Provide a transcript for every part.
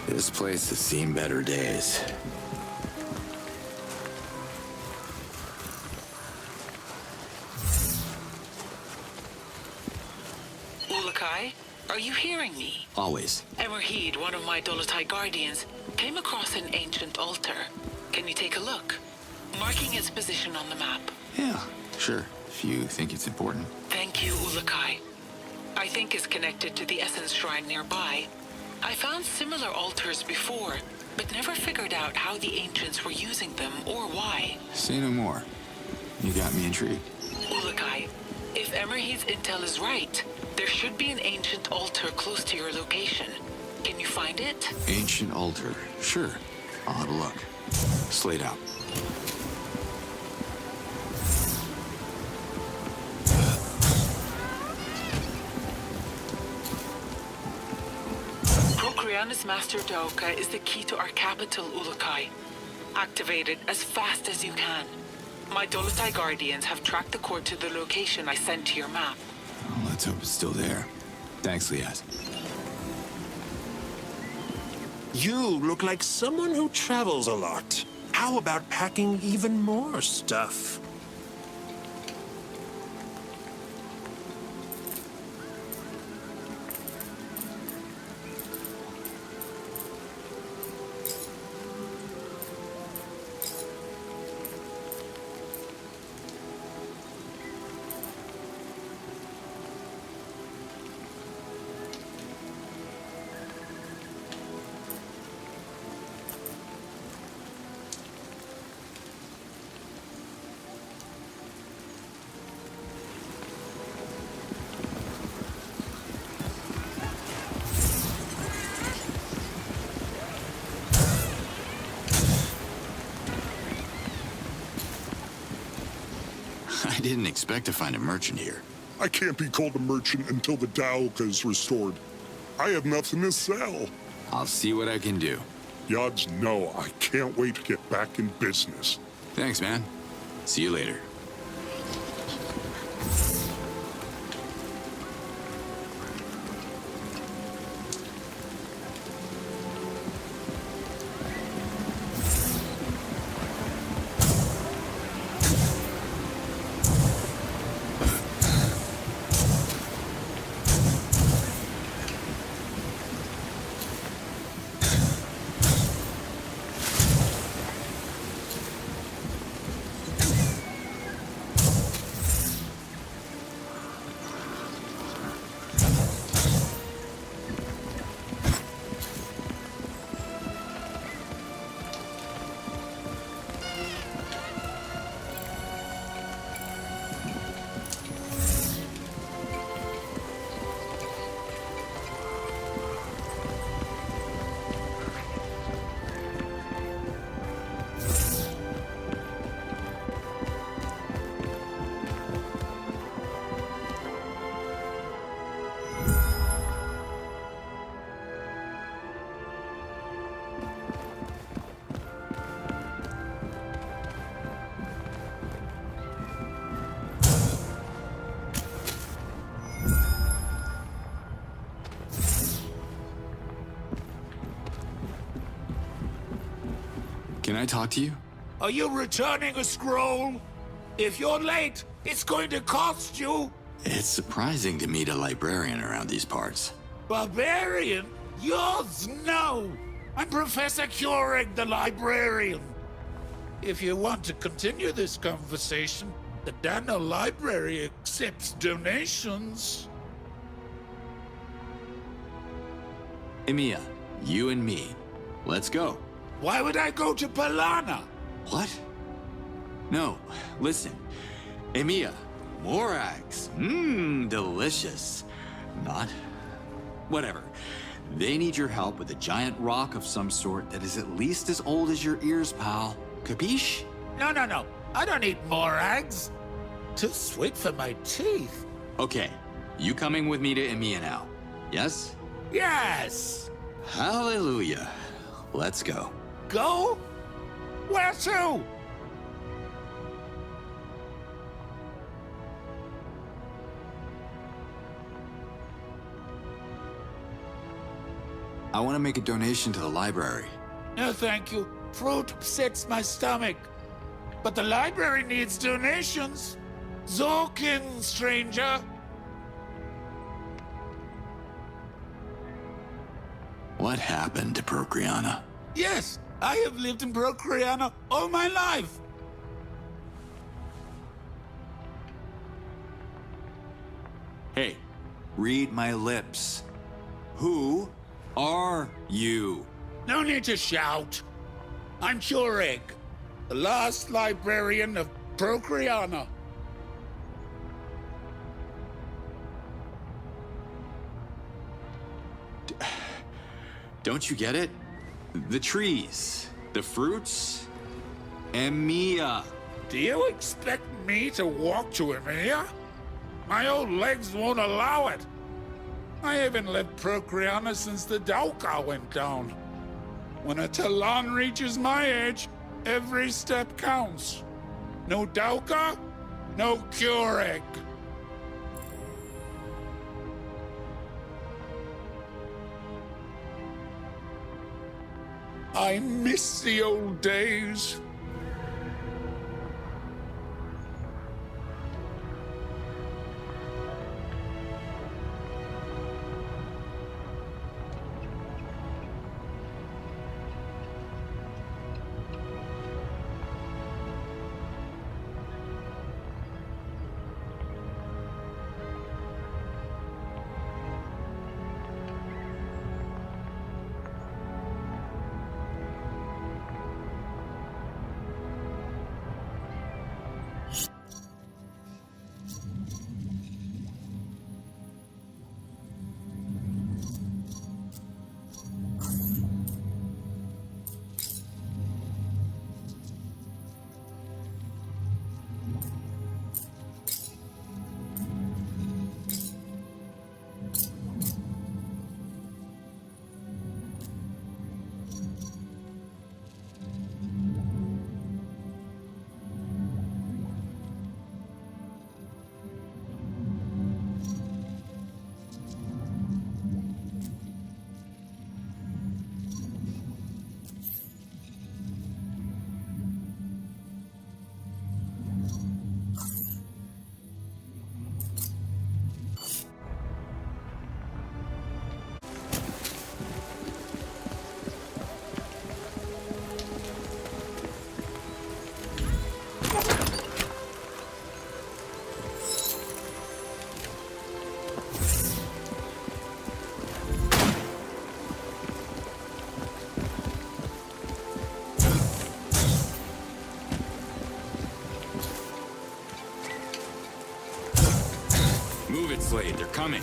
This place has seen better days. Ulakai, are you hearing me? Always. Emerheed, one of my Dolotai guardians, came across an ancient altar. Can you take a look? Marking its position on the map. Yeah, sure. If you think it's important. Thank you, Ulakai. I think it's connected to the Essence Shrine nearby. I found similar altars before, but never figured out how the ancients were using them or why. Say no more. You got me intrigued. Ulakai, if Emerheed's intel is right, there should be an ancient altar close to your location. Can you find it? Ancient altar. Sure. I'll have a look. Slate out. Procreana's Master Doaka is the key to our capital, Ulakai. Activate it as fast as you can. My Dolotai Guardians have tracked the cord to the location I sent to your map. Well, let's hope it's still there. Thanks, Liaz. You look like someone who travels a lot. How about packing even more stuff? I didn't expect to find a merchant here. I can't be called a merchant until the Doaka is restored. I have nothing to sell. I'll see what I can do. Yods know I can't wait to get back in business. Thanks, man. See you later. Can I talk to you? Are you returning a scroll? If you're late, it's going to cost you. It's surprising to meet a librarian around these parts. Barbarian? Yours? No. I'm Professor Kureg, the librarian. If you want to continue this conversation, the Dano Library accepts donations. Emiya, you and me. Let's go. Why would I go to Palana? What? No, listen. Emiya, Morax. Delicious. Not? Whatever. They need your help with a giant rock of some sort that is at least as old as your ears, pal. Capiche? No. I don't need Morags. Too sweet for my teeth. Okay, you coming with me to Emiya now? Yes? Yes! Hallelujah. Let's go. Go? Where to? I want to make a donation to the library. No, thank you. Fruit upsets my stomach. But the library needs donations. Zorkin, stranger. What happened to Procreana? Yes, I have lived in Procreana all my life. Hey, read my lips. Who are you? No need to shout. I'm Kureg, the last librarian of Procreana. Don't you get it? The trees, the fruits, and Mia. Do you expect me to walk to Emilia? My old legs won't allow it. I haven't left Procreana since the Doaka went down. When a Talon reaches my age, every step counts. No Doaka, no Kureg. I miss the old days. Move it, Slade. They're coming.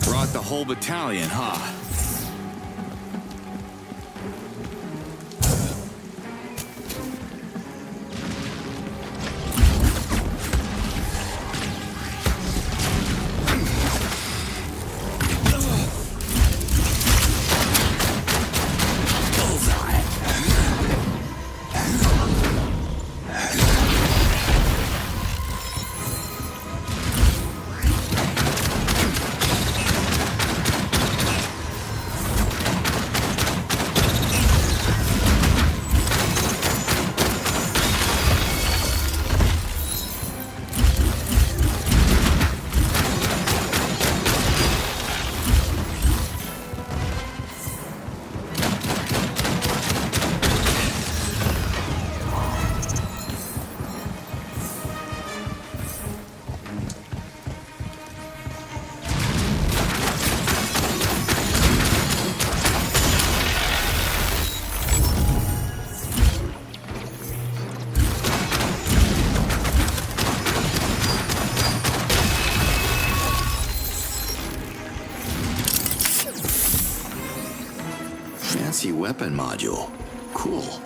Brought the whole battalion, huh? Fancy weapon module. Cool.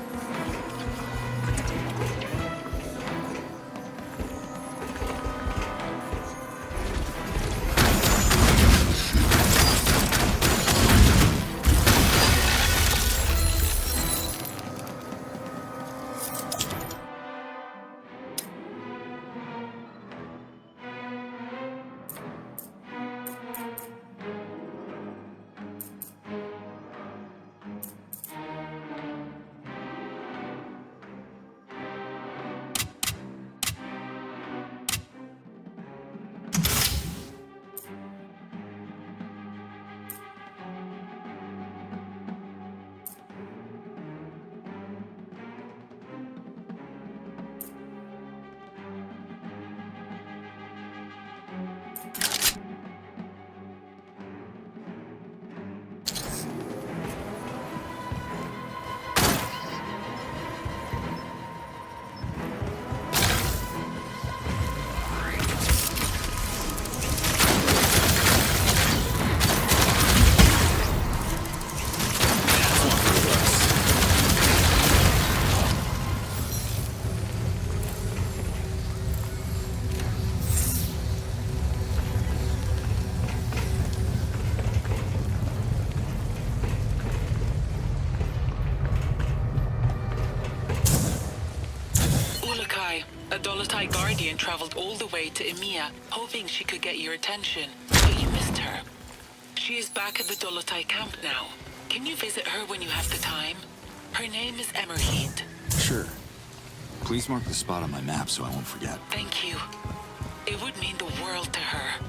A Dolotai Guardian traveled all the way to EMEA, hoping she could get your attention, but you missed her. She is back at the Dolotai camp now. Can you visit her when you have the time? Her name is Emerheed. Sure. Please mark the spot on my map so I won't forget. Thank you. It would mean the world to her.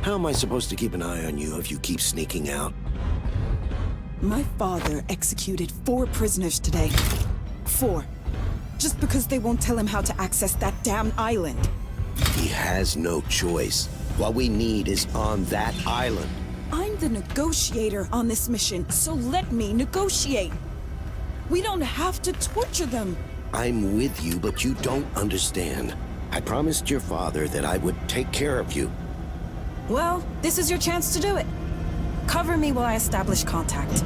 How am I supposed to keep an eye on you if you keep sneaking out? My father executed 4 prisoners today. 4. Just because they won't tell him how to access that damn island. He has no choice. What we need is on that island. I'm the negotiator on this mission, so let me negotiate. We don't have to torture them. I'm with you, but you don't understand. I promised your father that I would take care of you. Well, this is your chance to do it. Cover me while I establish contact.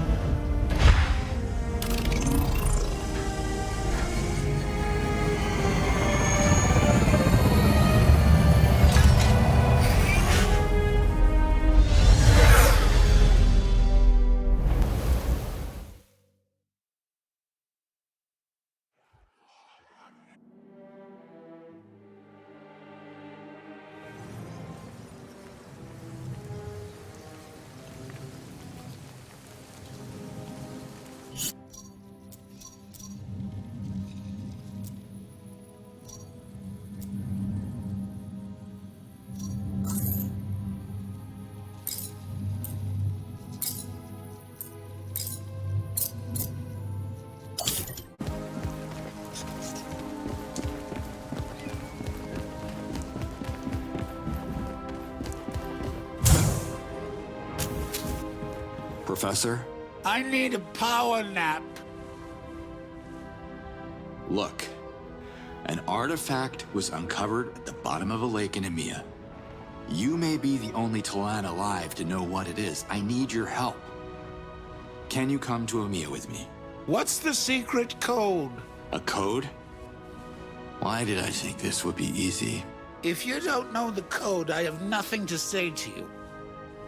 Professor? I need a power nap. Look, An artifact was uncovered at the bottom of a lake in EMEA. You may be the only Talan alive to know what it is. I need your help. Can you come to EMEA with me? What's the secret code? A code? Why did I think this would be easy? If you don't know the code, I have nothing to say to you.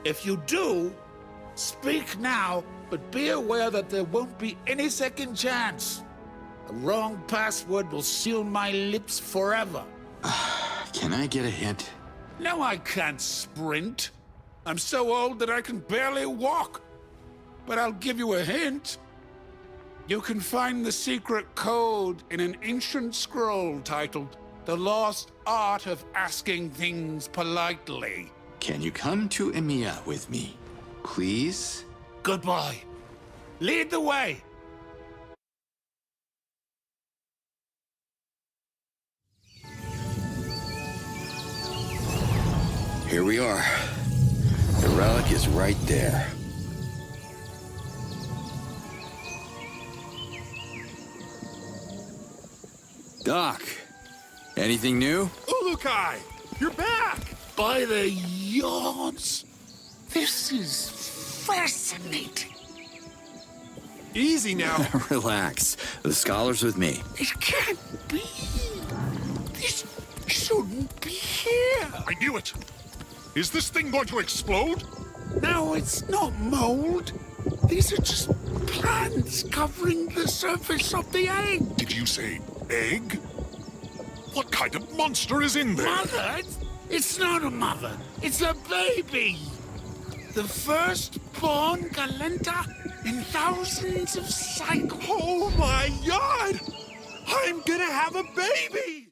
If you do, speak now, but be aware that there won't be any second chance. A wrong password will seal my lips forever. Can I get a hint? No, I can't sprint. I'm so old that I can barely walk. But I'll give you a hint. You can find the secret code in an ancient scroll titled The Lost Art of Asking Things Politely. Can you come to EMEA with me? Please? Goodbye. Lead the way. Here we are. The relic is right there. Doc, anything new? Ulukai, you're back! By the yards. This is fascinating. Easy now. Relax. The scholar's with me. It can't be. This shouldn't be here. I knew it. Is this thing going to explode? No, it's not mold. These are just plants covering the surface of the egg. Did you say egg? What kind of monster is in there? Mother? It's not a mother. It's a baby. The first-born Galenta in thousands of cycles. Oh my god! I'm gonna have a baby!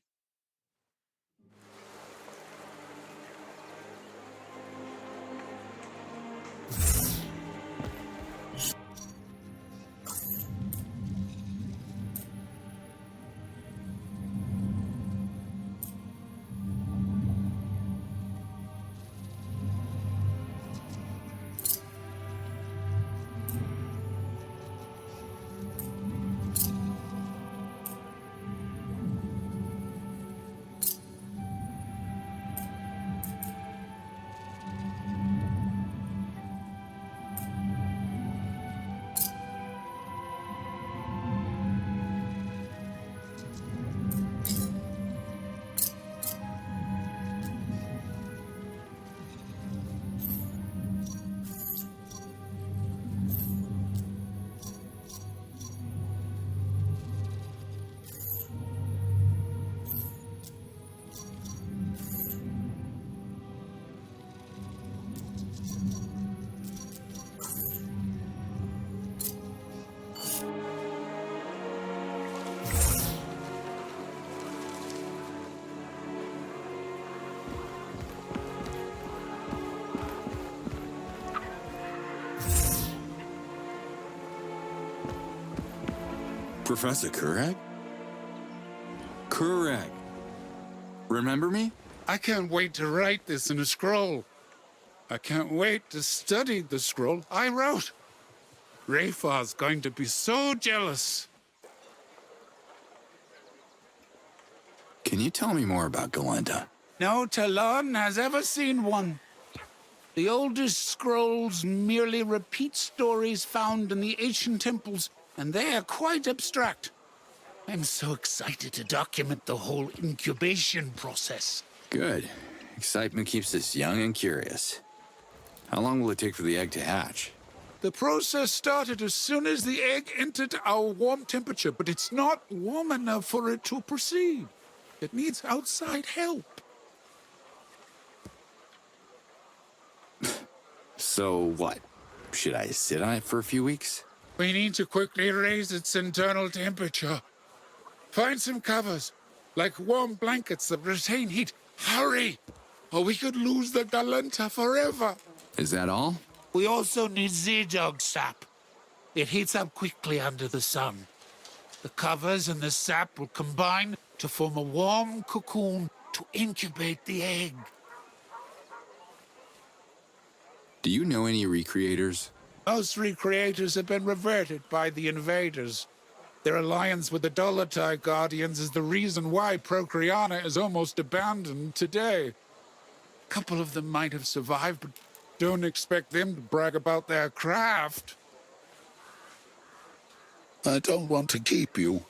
Professor Kureg? Kureg. Remember me? I can't wait to write this in a scroll. I can't wait to study the scroll I wrote. Rayfar's going to be so jealous. Can you tell me more about Galenta? No Talon has ever seen one. The oldest scrolls merely repeat stories found in the ancient temples, and they are quite abstract. I'm so excited to document the whole incubation process. Good. Excitement keeps us young and curious. How long will it take for the egg to hatch? The process started as soon as the egg entered our warm temperature, but it's not warm enough for it to proceed. It needs outside help. So what? Should I sit on it for a few weeks? We need to quickly raise its internal temperature. Find some covers, like warm blankets that retain heat. Hurry, or we could lose the Galenta forever. Is that all? We also need Z-Dog sap. It heats up quickly under the sun. The covers and the sap will combine to form a warm cocoon to incubate the egg. Do you know any recreators? Most recreators have been reverted by the invaders. Their alliance with the Dolotai Guardians is the reason why Procreana is almost abandoned today. A couple of them might have survived, but don't expect them to brag about their craft. I don't want to keep you.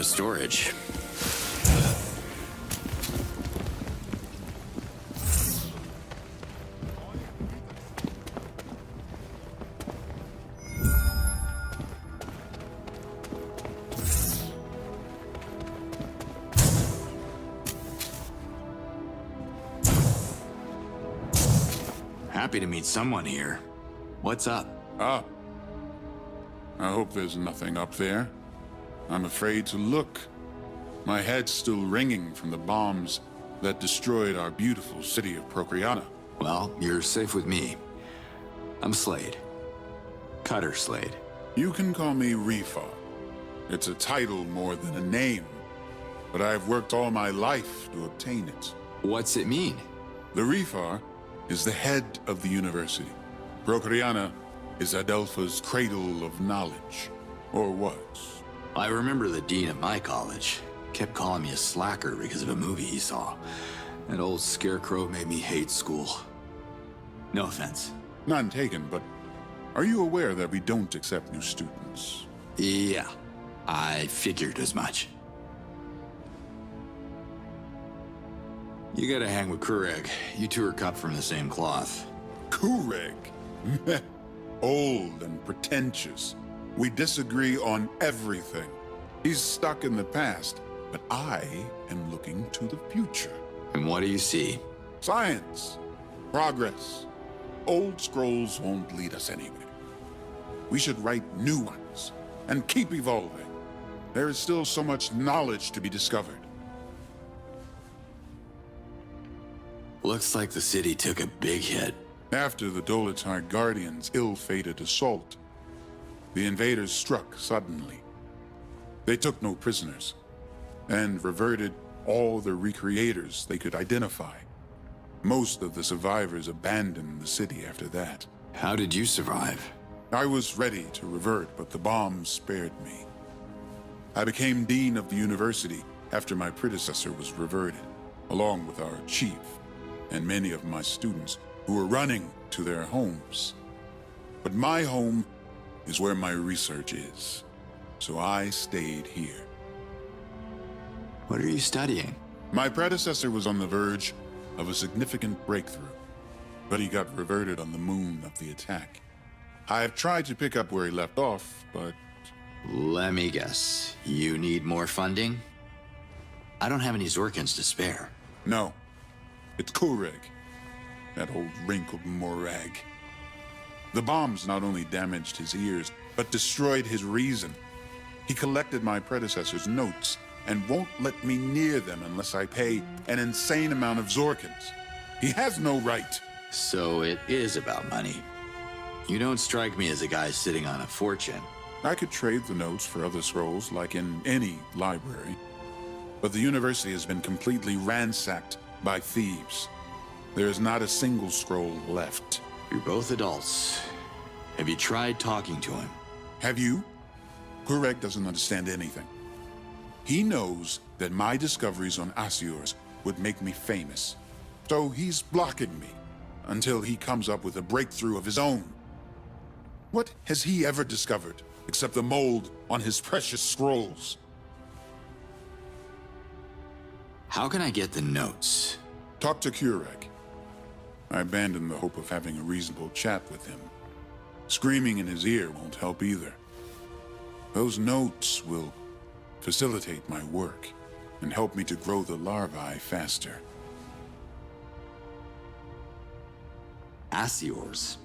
Storage. Happy to meet someone here. What's up? Ah. I hope there's nothing up there. I'm afraid to look. My head's still ringing from the bombs that destroyed our beautiful city of Procreana. Well, you're safe with me. I'm Slade. Cutter Slade. You can call me Rifa. It's a title more than a name, but I've worked all my life to obtain it. What's it mean? The Rifar is the head of the university. Procreana is Adelpha's cradle of knowledge, or was. I remember the dean of my college kept calling me a slacker because of a movie he saw. That old scarecrow made me hate school. No offense. None taken, but are you aware that we don't accept new students? Yeah, I figured as much. You gotta hang with Kureg. You two are cut from the same cloth. Kureg? Old and pretentious. We disagree on everything. He's stuck in the past, but I am looking to the future. And what do you see? Science. Progress. Old scrolls won't lead us anywhere. We should write new ones and keep evolving. There is still so much knowledge to be discovered. Looks like the city took a big hit. After the Dolotai Guardians' ill-fated assault, the invaders struck suddenly. They took no prisoners, and reverted all the recreators they could identify. Most of the survivors abandoned the city after that. How did you survive? I was ready to revert, but the bombs spared me. I became dean of the university after my predecessor was reverted, along with our chief and many of my students who were running to their homes. But my home is where my research is, so I stayed here. What are you studying? My predecessor was on the verge of a significant breakthrough, but he got reverted on the moon of the attack. I have tried to pick up where he left off, but Let me guess. You need more funding? I don't have any Zorkins to spare. No. It's Kureg. That old wrinkled morag. The bombs not only damaged his ears, but destroyed his reason. He collected my predecessor's notes and won't let me near them unless I pay an insane amount of Zorkins. He has no right. So it is about money. You don't strike me as a guy sitting on a fortune. I could trade the notes for other scrolls, like in any library. But the university has been completely ransacked by thieves. There is not a single scroll left. You're both adults. Have you tried talking to him? Have you? Kureg doesn't understand anything. He knows that my discoveries on AORUS would make me famous. So he's blocking me until he comes up with a breakthrough of his own. What has he ever discovered except the mold on his precious scrolls? How can I get the notes? Talk to Kureg. I abandoned the hope of having a reasonable chat with him. Screaming in his ear won't help either. Those notes will facilitate my work and help me to grow the larvae faster. AORUS.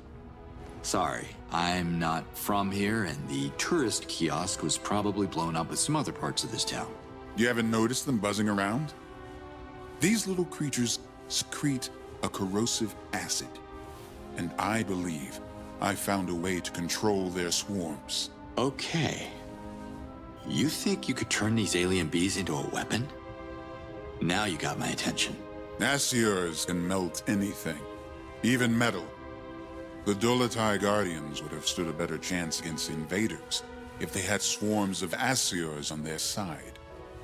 Sorry, I'm not from here, and the tourist kiosk was probably blown up with some other parts of this town. You haven't noticed them buzzing around? These little creatures secrete a corrosive acid, and I believe I found a way to control their swarms. Okay. You think you could turn these alien bees into a weapon? Now you got my attention. AORUS can melt anything, even metal. The Dolotai Guardians would have stood a better chance against invaders if they had swarms of AORUS on their side.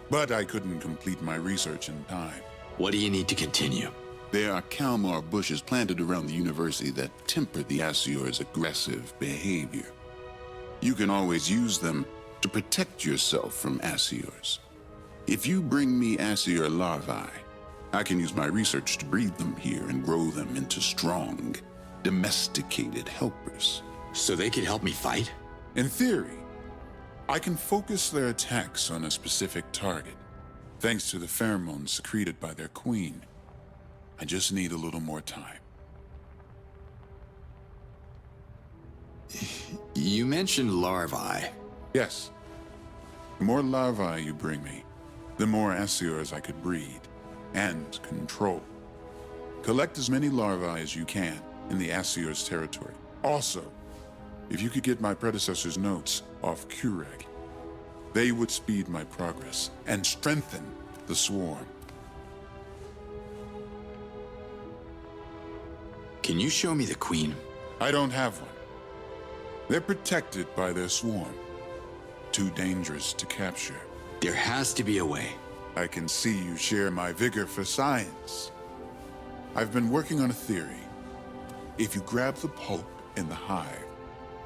But I couldn't complete my research in time. What do you need to continue? There are Kalmar bushes planted around the university that temper the AORUS' aggressive behavior. You can always use them to protect yourself from AORUS. If you bring me AORUS larvae, I can use my research to breed them here and grow them into strong, domesticated helpers. So they could help me fight? In theory, I can focus their attacks on a specific target, thanks to the pheromones secreted by their queen. I just need a little more time. You mentioned larvae. Yes. The more larvae you bring me, the more AORUS I could breed and control. Collect as many larvae as you can in the AORUS territory. Also, if you could get my predecessor's notes off Kureg, they would speed my progress and strengthen the swarm. Can you show me the queen? I don't have one. They're protected by their swarm. Too dangerous to capture. There has to be a way. I can see you share my vigor for science. I've been working on a theory. If you grab the pulp in the hive,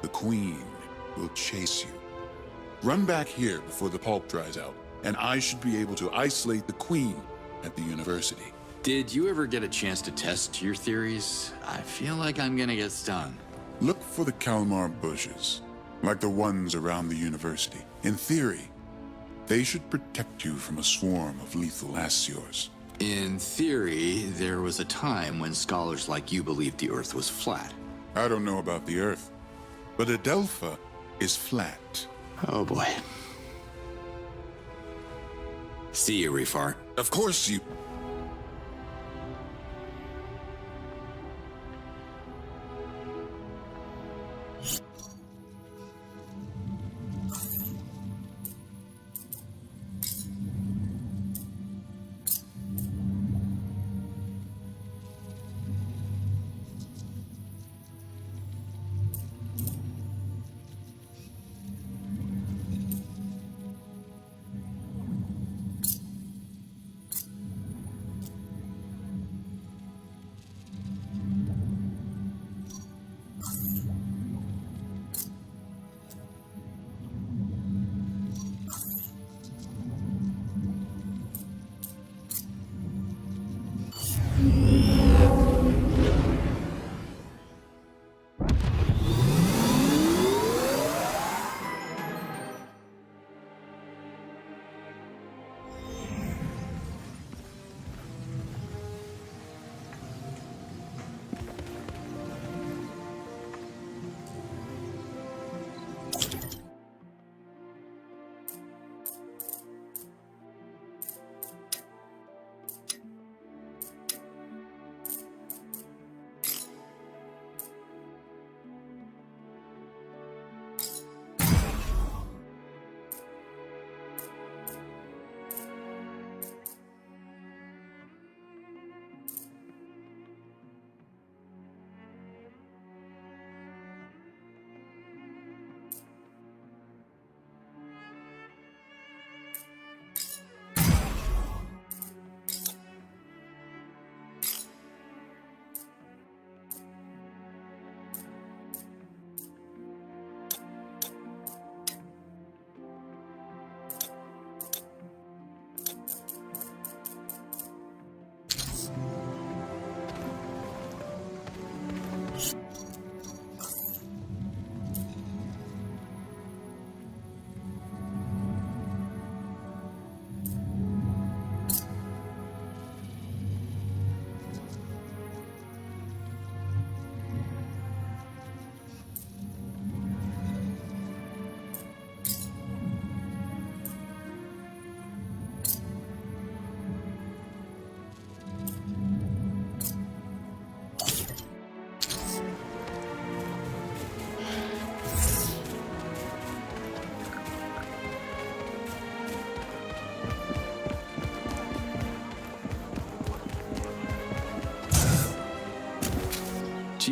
the queen will chase you. Run back here before the pulp dries out, and I should be able to isolate the queen at the university. Did you ever get a chance to test your theories? I feel like I'm gonna get stung. Look for the Kalmar bushes, like the ones around the university. In theory, they should protect you from a swarm of lethal AORUS. In theory, there was a time when scholars like you believed the Earth was flat. I don't know about the Earth, but Adelpha is flat. Oh boy. See you, Refar. Of course you...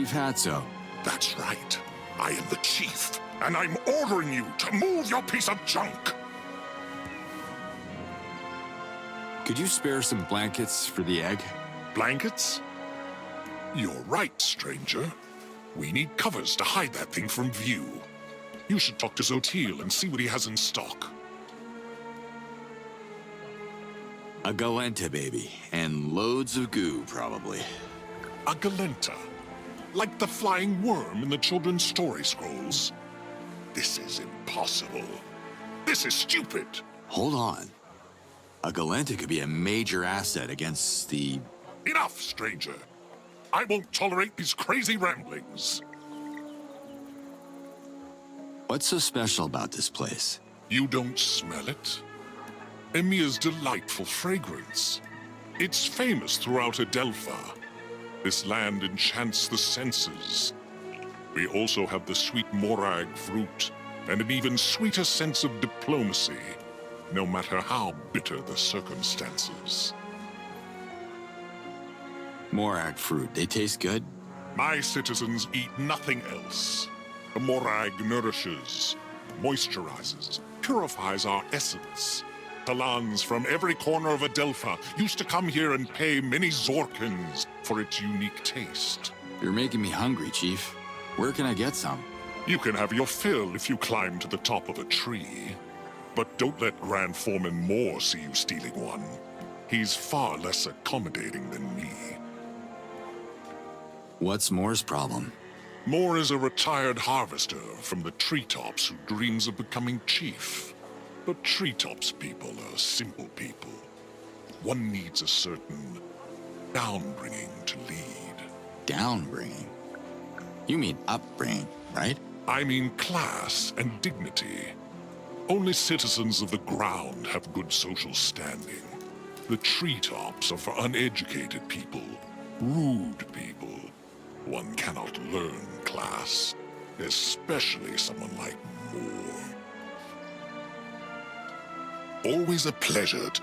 Chief Hatso. That's right. I am the chief, and I'm ordering you to move your piece of junk. Could you spare some blankets for the egg? Blankets? You're right, stranger. We need covers to hide that thing from view. You should talk to Zotil and see what he has in stock. A Galenta, baby. And loads of goo, probably. A Galenta? Like the flying worm in the children's story scrolls? This is impossible. This is stupid. Hold on. A Galenta could be a major asset against the... Enough, stranger. I won't tolerate these crazy ramblings. What's so special about this place? You don't smell it? Emia's delightful fragrance. It's famous throughout Adelpha. This land enchants the senses. We also have the sweet morag fruit, and an even sweeter sense of diplomacy, no matter how bitter the circumstances. Morag fruit, they taste good? My citizens eat nothing else. The morag nourishes, moisturizes, purifies our essence. Talans from every corner of Adelpha used to come here and pay many Zorkins for its unique taste. You're making me hungry, Chief. Where can I get some? You can have your fill if you climb to the top of a tree. But don't let Grand Foreman Moore see you stealing one. He's far less accommodating than me. What's Moore's problem? Moore is a retired harvester from the treetops who dreams of becoming chief. But treetops people are simple people. One needs a certain downbringing to lead. Downbringing? You mean upbringing, right? I mean class and dignity. Only citizens of the ground have good social standing. The treetops are for uneducated people, rude people. One cannot learn class, especially someone like Moore. Always a pleasure to